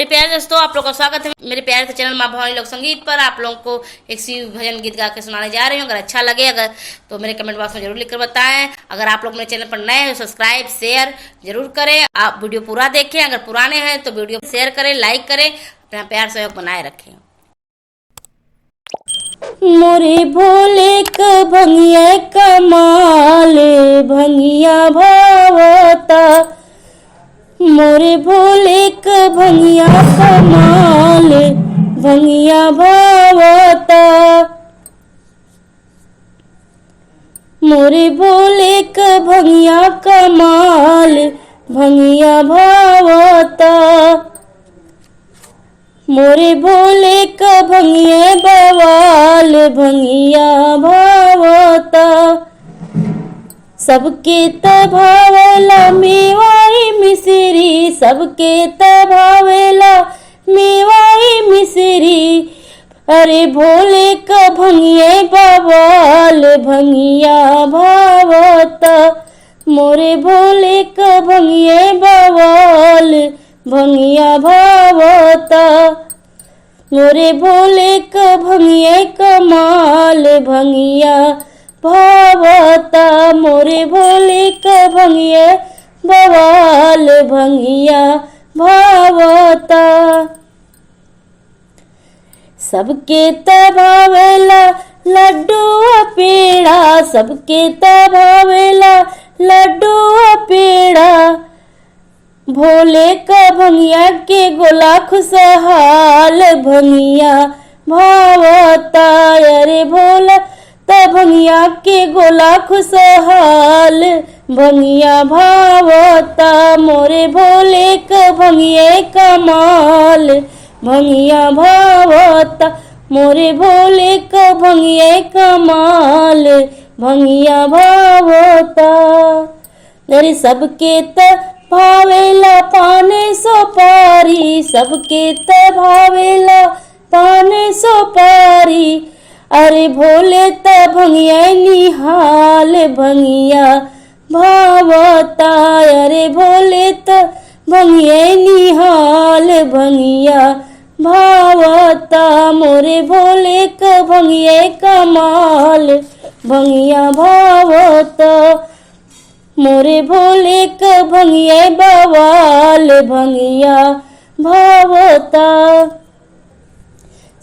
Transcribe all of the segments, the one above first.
मेरे प्यारे दोस्तों, आप लोगों का स्वागत है मेरे प्यारे से चैनल माँ भवानी लोक संगीत पर। आप लोगों को एक शिव भजन गीत गा के सुनाने जा रही हूँ। अगर अच्छा लगे तो मेरे कमेंट बॉक्स में जरूर लिखकर बताएं। अगर आप लोग मेरे चैनल पर नए हैं तो सब्सक्राइब शेयर जरूर करें। आप वीडियो पूरा देखें, अगर पुराने हैं तो वीडियो शेयर करें, लाइक करें, अपना प्यार सहयोग बनाए रखें। मोरे भोले क भंगिया कमाल भंगिया भावता, मोरे भोले क भंगिया कमाल भंगिया भावता, मोरे भोले क भंगिया कमाल भंगिया भावता, मोरे भोले क भंगिया बवाल भंगिया भावता, सबके तभावेला मेवाई मिसरी, सबके तभावेला मेवाई मिसरी, अरे भोले क भंगिया बवाल भंगिया भावता, मोरे भोले क भंगिया बवाल भंगिया भावता, मोरे भोले क भंगिया कमाल भंगिया भावता, मोरे भोले क भंगिया बवाल भंगिया भावता, सबके तभावेला लड्डू पेड़ा, सबके तभावेला लड्डू पेड़ा, भोले का भंगिया के गोला खुशहाल भंगिया भावता, अरे भोला त भंगिया के गोला खुशहाल भंगिया भावता, मोरे भोले का भंगिया कमाल भंगिया भावता, मोरे भोले का भंगिया कमाल भंगिया भावता, अरे सबके त भावेला पाने सुपारी, सबके त भावेला पाने सुपारी, अरे भोले त भंगिया निहाल भंगिया भावता, अरे भोले त भंगिया निहाल भंगिया भावता, मोरे भोले क भंगिया कमाल भंगिया भावता, मोरे भोले क भंगिया बवाल भंगिया भावता,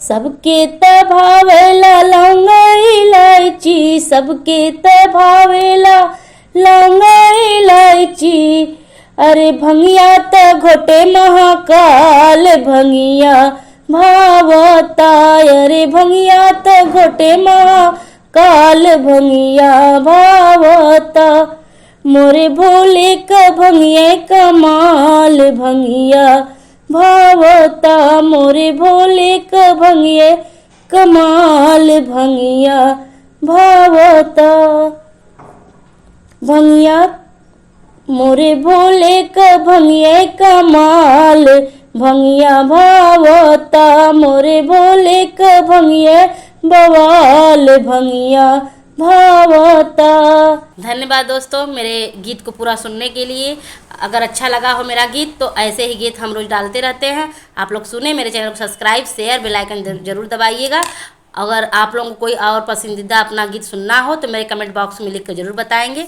सबके तभावेला लौंग इलायची, सबके तभावेला लौंग इलायची, अरे भंगिया त घोटे महाकाल भंगिया भावता, अरे भंगिया त घोटे महाकाल भंगिया भावता, मोरे भोले क भंगिया कमाल भंगिया भावता, मोरे भोले क भंगिया कमाल भंगिया भावता, भंगिया मोरे भोले क भंगिया कमाल भंगिया भावता, मोरे भोले क भंगिया बवाल भंगिया भावता। धन्यवाद दोस्तों मेरे गीत को पूरा सुनने के लिए। अगर अच्छा लगा हो मेरा गीत तो ऐसे ही गीत हम रोज डालते रहते हैं। आप लोग सुने, मेरे चैनल को सब्सक्राइब शेयर बेल आइकन जरूर दबाइएगा। अगर आप लोगों को कोई और पसंदीदा अपना गीत सुनना हो तो मेरे कमेंट बॉक्स में लिख कर जरूर बताएंगे।